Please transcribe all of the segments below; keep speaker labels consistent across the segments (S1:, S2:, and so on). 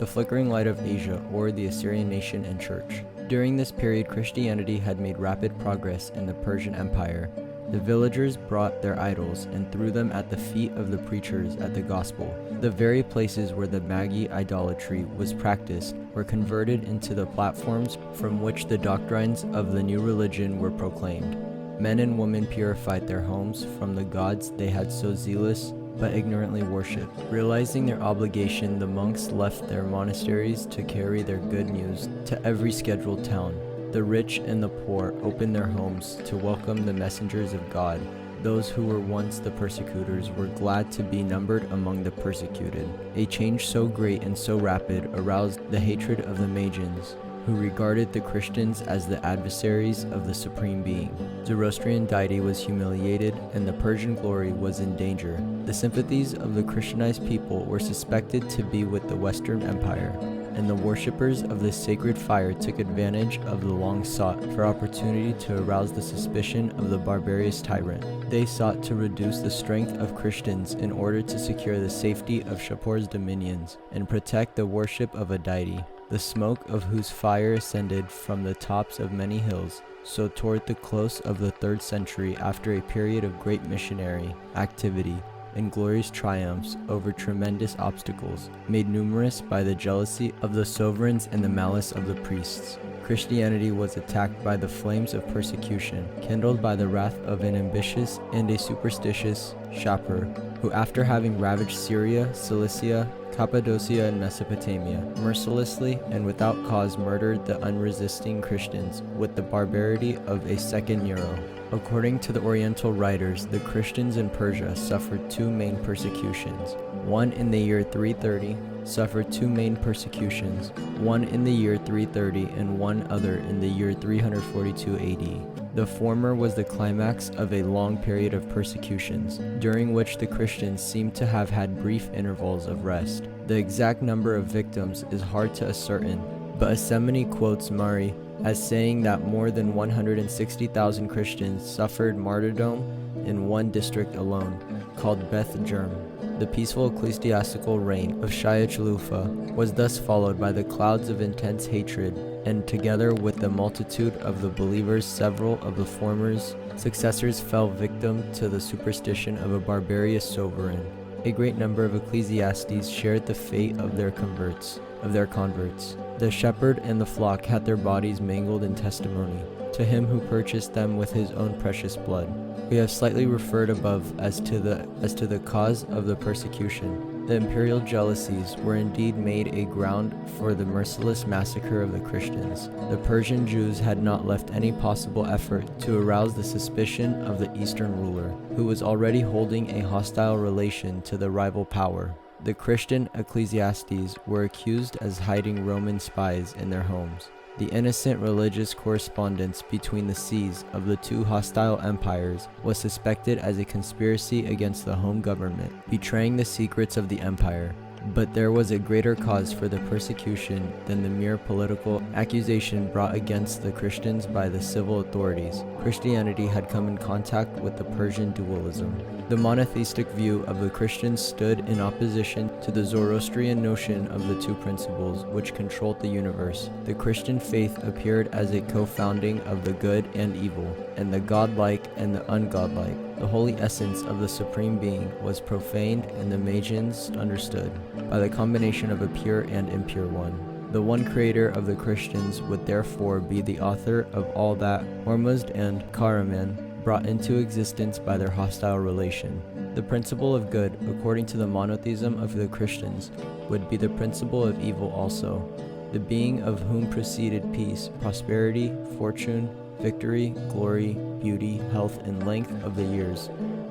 S1: the flickering light of Asia, or the Assyrian nation and church. During this period, Christianity had made rapid progress in the Persian Empire. The villagers brought their idols and threw them at the feet of the preachers at the gospel. The very places where the Magi idolatry was practiced were converted into the platforms from which the doctrines of the new religion were proclaimed. Men and women purified their homes from the gods they had so zealous but ignorantly worshipped. Realizing their obligation, the monks left their monasteries to carry their good news to every scheduled town. The rich and the poor opened their homes to welcome the messengers of God. Those who were once the persecutors were glad to be numbered among the persecuted. A change so great and so rapid aroused the hatred of the Magians, who regarded the Christians as the adversaries of the Supreme Being. Zoroastrian deity was humiliated, and the Persian glory was in danger. The sympathies of the Christianized people were suspected to be with the Western Empire, and the worshippers of the sacred fire took advantage of the long-sought for opportunity to arouse the suspicion of the barbarous tyrant. They sought to reduce the strength of Christians in order to secure the safety of Shapur's dominions and protect the worship of a deity, the smoke of whose fire ascended from the tops of many hills. So toward the close of the 3rd century, after a period of great missionary activity and glorious triumphs over tremendous obstacles, made numerous by the jealousy of the sovereigns and the malice of the priests, Christianity was attacked by the flames of persecution, kindled by the wrath of an ambitious and a superstitious Shapur, who after having ravaged Syria, Cilicia, Cappadocia, and Mesopotamia, mercilessly and without cause murdered the unresisting Christians with the barbarity of a second Nero. According to the Oriental writers, the Christians in Persia suffered two main persecutions. One in the year 330, suffered two main persecutions, one in the year 330 and one other in the year 342 AD. The former was the climax of a long period of persecutions, during which the Christians seem to have had brief intervals of rest. The exact number of victims is hard to ascertain, but Assemani quotes Mari as saying that more than 160,000 Christians suffered martyrdom in one district alone, called Beth Germ. The peaceful ecclesiastical reign of Shaya Chalufa was thus followed by the clouds of intense hatred, and together with the multitude of the believers, several of the former's successors fell victim to the superstition of a barbarous sovereign. A great number of ecclesiastes shared the fate of their converts. The shepherd and the flock had their bodies mangled in testimony to him who purchased them with his own precious blood. We have slightly referred above as to the cause of the persecution. The imperial jealousies were indeed made a ground for the merciless massacre of the Christians. The Persian Jews had not left any possible effort to arouse the suspicion of the Eastern ruler, who was already holding a hostile relation to the rival power. The Christian ecclesiastes were accused as hiding Roman spies in their homes. The innocent religious correspondence between the sees of the two hostile empires was suspected as a conspiracy against the home government, betraying the secrets of the empire. But there was a greater cause for the persecution than the mere political accusation brought against the Christians by the civil authorities. Christianity had come in contact with the Persian dualism. The monotheistic view of the Christians stood in opposition to the Zoroastrian notion of the two principles which controlled the universe. The Christian faith appeared as a co-founding of the good and evil, and the godlike and the ungodlike. The holy essence of the Supreme Being was profaned, and the Magians understood by the combination of a pure and impure one. The one creator of the Christians would therefore be the author of all that Hormuzd and Karaman brought into existence by their hostile relation. The principle of good, according to the monotheism of the Christians, would be the principle of evil also. The being of whom proceeded peace, prosperity, fortune, victory, glory, beauty, health, and length of the years,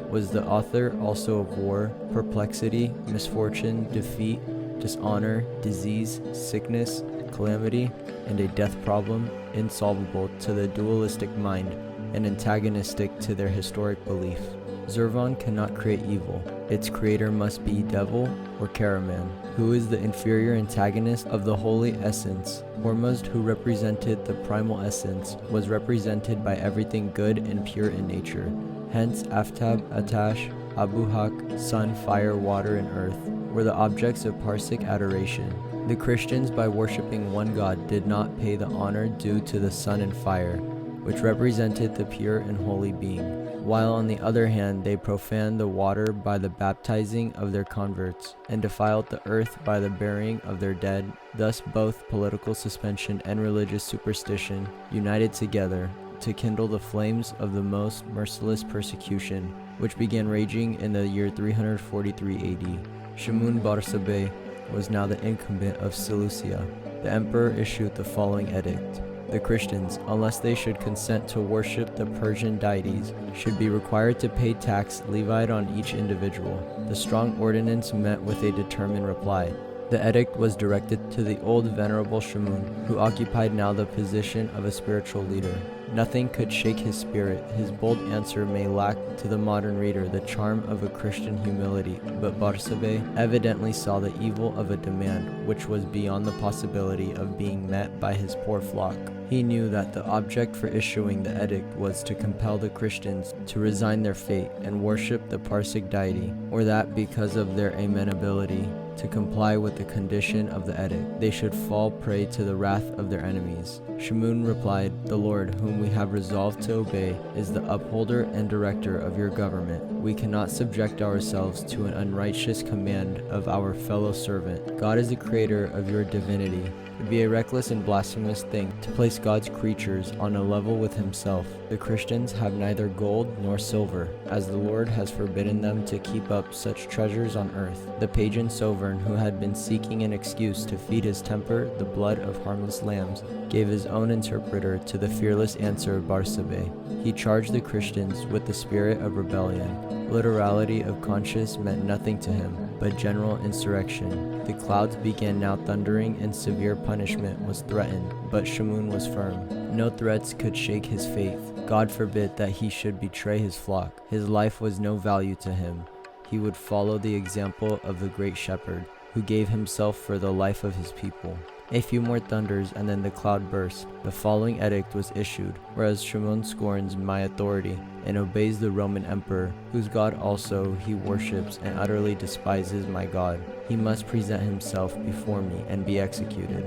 S1: was the author also of war, perplexity, misfortune, defeat, dishonor, disease, sickness, calamity, and a death problem insolvable to the dualistic mind and antagonistic to their historic belief. Zirvan cannot create evil. Its creator must be devil or Karaman, who is the inferior antagonist of the holy essence. Hormuzd, who represented the primal essence, was represented by everything good and pure in nature. Hence, Aftab, Atash, Abu Hak, sun, fire, water, and earth were the objects of Parsic adoration. The Christians, by worshipping one God, did not pay the honor due to the sun and fire, which represented the pure and holy being, while on the other hand they profaned the water by the baptizing of their converts, and defiled the earth by the burying of their dead. Thus both political suspension and religious superstition united together to kindle the flames of the most merciless persecution, which began raging in the year 343 AD. Shapur Barsabe was now the incumbent of Seleucia. The emperor issued the following edict. The Christians, unless they should consent to worship the Persian deities, should be required to pay tax levied on each individual. The strong ordinance met with a determined reply. The edict was directed to the old venerable Shapur, who occupied now the position of a spiritual leader. Nothing could shake his spirit. His bold answer may lack to the modern reader the charm of a Christian humility, but Barsabe evidently saw the evil of a demand which was beyond the possibility of being met by his poor flock. He knew that the object for issuing the edict was to compel the Christians to resign their fate and worship the Parsic deity, or that because of their amenability to comply with the condition of the edict, they should fall prey to the wrath of their enemies. Shapur replied, "The Lord, whom we have resolved to obey, is the upholder and director of your government. We cannot subject ourselves to an unrighteous command of our fellow servant. God is the creator of your divinity. It would be a reckless and blasphemous thing to place God's creatures on a level with himself. The Christians have neither gold nor silver, as the Lord has forbidden them to keep up such treasures on earth." The pagan sovereign, who had been seeking an excuse to feed his temper the blood of harmless lambs, gave his own interpreter to the fearless answer of Barsabe. He charged the Christians with the spirit of rebellion. Literality of conscience meant nothing to him, but general insurrection. The clouds began now thundering, and severe punishment was threatened, but Shapur was firm. No threats could shake his faith. God forbid that he should betray his flock. His life was no value to him. He would follow the example of the great shepherd, who gave himself for the life of his people. A few more thunders, and then the cloud burst. The following edict was issued: whereas Shapur scorns my authority and obeys the Roman emperor, whose God also he worships, and utterly despises my God, he must present himself before me and be executed.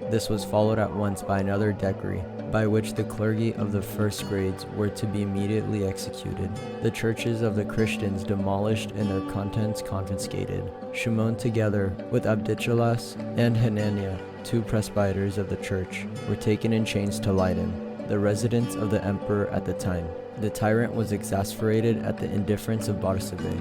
S1: This was followed at once by another decree, by which the clergy of the first grades were to be immediately executed, the churches of the Christians demolished and their contents confiscated. Shapur, together with Abdichelas and Hananiah, two presbyters of the church, were taken in chains to Lydon, the residence of the emperor at the time. The tyrant was exasperated at the indifference of Barsabe.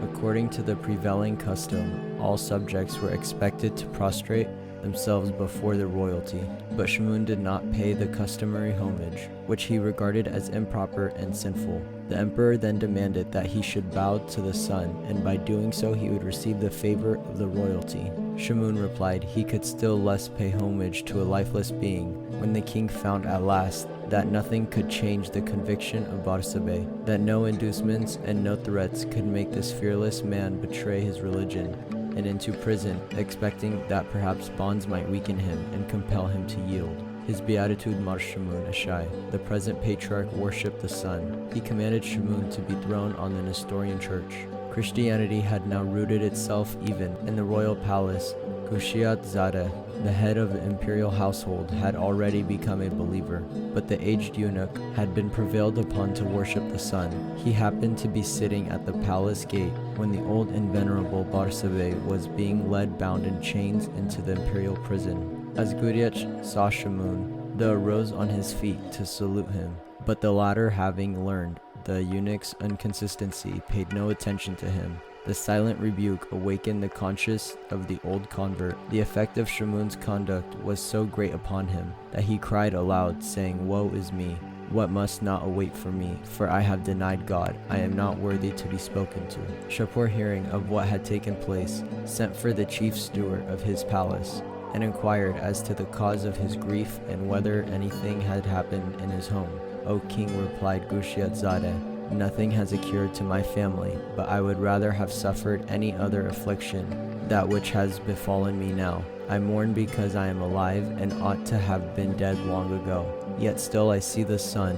S1: According to the prevailing custom, all subjects were expected to prostrate themselves before the royalty, but Shapur did not pay the customary homage, which he regarded as improper and sinful. The emperor then demanded that he should bow to the sun, and by doing so he would receive the favor of the royalty. Shapur replied he could still less pay homage to a lifeless being. When the king found at last that nothing could change the conviction of Barsabe, that no inducements and no threats could make this fearless man betray his religion, and into prison, expecting that perhaps bonds might weaken him and compel him to yield, his beatitude marched Shapur aside. The present patriarch worshipped the sun. He commanded Shapur to be thrown on the Nestorian church. Christianity had now rooted itself even in the royal palace. Gushiat Zadeh, the head of the imperial household, had already become a believer, but the aged eunuch had been prevailed upon to worship the sun. He happened to be sitting at the palace gate when the old and venerable Barsabe was being led bound in chains into the imperial prison. As Guriach saw Shapur, the arose on his feet to salute him, but the latter, having learned the eunuch's inconsistency, paid no attention to him. The silent rebuke awakened the conscience of the old convert. The effect of Shapur's conduct was so great upon him that he cried aloud, saying, "Woe is me! What must not await for me? For I have denied God. I am not worthy to be spoken to." Shapur, hearing of what had taken place, sent for the chief steward of his palace, and inquired as to the cause of his grief and whether anything had happened in his home. "O king," replied Gushiat Zadeh, "nothing has occurred to my family, but I would rather have suffered any other affliction, that which has befallen me now. I mourn because I am alive, and ought to have been dead long ago. Yet still I see the sun,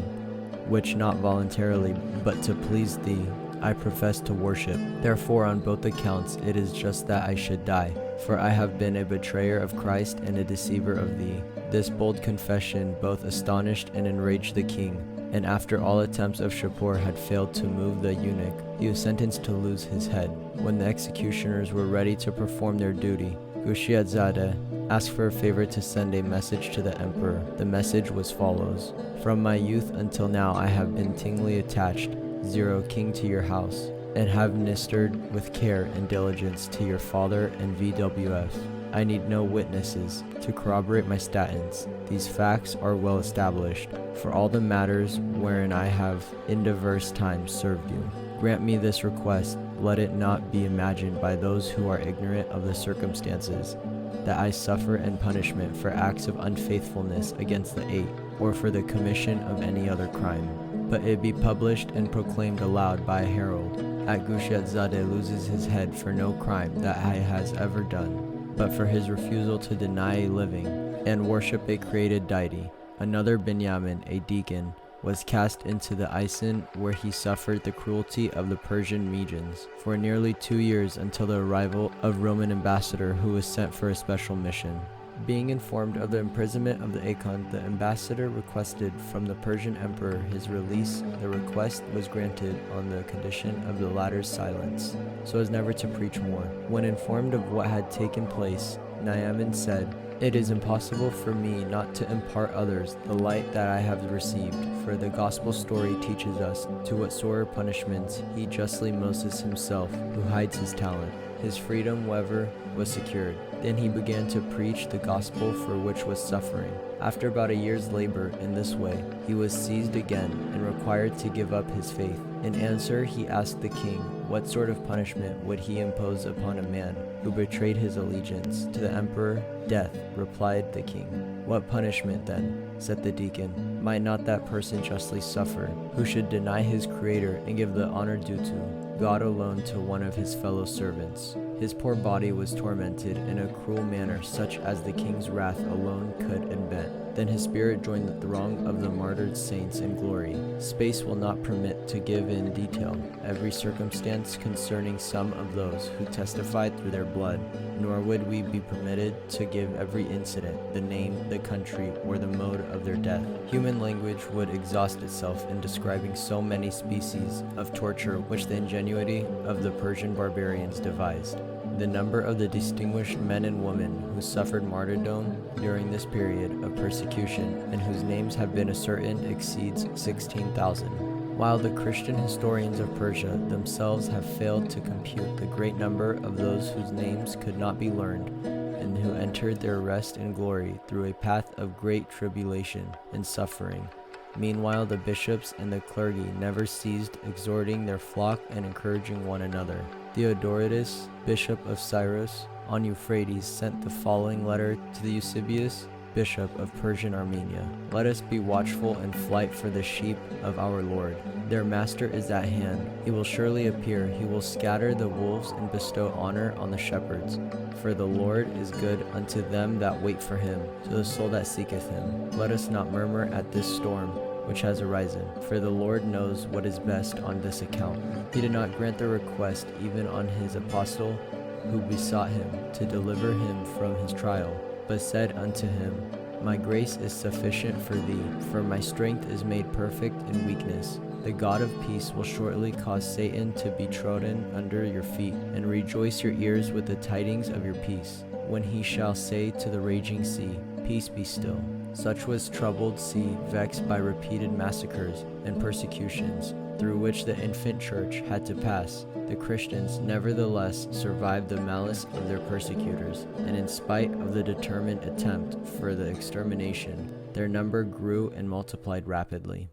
S1: which not voluntarily, but to please thee, I profess to worship. Therefore, on both accounts, it is just that I should die, for I have been a betrayer of Christ and a deceiver of thee. This bold confession both astonished and enraged the king, and after all attempts of Shapur had failed to move the eunuch, he was sentenced to lose his head. When the executioners were ready to perform their duty, Gushiadzadeh asked for a favor to send a message to the emperor. The message was follows: From my youth until now I have been tingly attached, Zero King, to your house, and have ministered with care and diligence to your father and VWF. I need no witnesses to corroborate my statins. These facts are well established for all the matters wherein I have in diverse times served you. Grant me this request, let it not be imagined by those who are ignorant of the circumstances, that I suffer and punishment for acts of unfaithfulness against the eight, or for the commission of any other crime. But it be published and proclaimed aloud by a herald, that Gushiadzadeh loses his head for no crime that he has ever done, but for his refusal to deny a living and worship a created deity. Another Benjamin, a deacon, was cast into the Isen, where he suffered the cruelty of the Persian Magians for nearly 2 years, until the arrival of Roman ambassador who was sent for a special mission. Being informed of the imprisonment of the Akon, the ambassador requested from the Persian emperor his release. The request was granted on the condition of the latter's silence, so as never to preach more. When informed of what had taken place, Naaman said, It is impossible for me not to impart others the light that I have received, for the gospel story teaches us to what sore punishments he justly Moses himself, who hides his talent. His freedom, however, was secured. Then he began to preach the gospel for which was suffering. After about a year's labor in this way, he was seized again and required to give up his faith. In answer, he asked the king what sort of punishment would he impose upon a man who betrayed his allegiance to the emperor. Death, replied the king. What punishment then, said the deacon, might not that person justly suffer, who should deny his creator and give the honor due to God alone to one of his fellow servants? His poor body was tormented in a cruel manner, such as the king's wrath alone could invent. Then his spirit joined the throng of the martyred saints in glory. Space will not permit to give in detail every circumstance concerning some of those who testified through their blood, nor would we be permitted to give every incident, the name, the country, or the mode of their death. Human language would exhaust itself in describing so many species of torture which the ingenuity of the Persian barbarians devised. The number of the distinguished men and women who suffered martyrdom during this period of persecution, and whose names have been ascertained, exceeds 16,000. While the Christian historians of Persia themselves have failed to compute the great number of those whose names could not be learned, and who entered their rest in glory through a path of great tribulation and suffering. Meanwhile, the bishops and the clergy never ceased exhorting their flock and encouraging one another. Theodoratus, bishop of Cyrus, on Euphrates, sent the following letter to the Eusebius, bishop of Persian Armenia. Let us be watchful and flight for the sheep of our Lord. Their master is at hand. He will surely appear. He will scatter the wolves and bestow honor on the shepherds. For the Lord is good unto them that wait for him, to the soul that seeketh him. Let us not murmur at this storm which has arisen, for the Lord knows what is best on this account. He did not grant the request even on his apostle who besought him to deliver him from his trial, but said unto him, My grace is sufficient for thee, for my strength is made perfect in weakness. The God of peace will shortly cause Satan to be trodden under your feet, and rejoice your ears with the tidings of your peace, when he shall say to the raging sea, Peace, be still. Such was troubled sea, vexed by repeated massacres and persecutions, through which the infant church had to pass. The Christians nevertheless survived the malice of their persecutors, and in spite of the determined attempt for the extermination, their number grew and multiplied rapidly.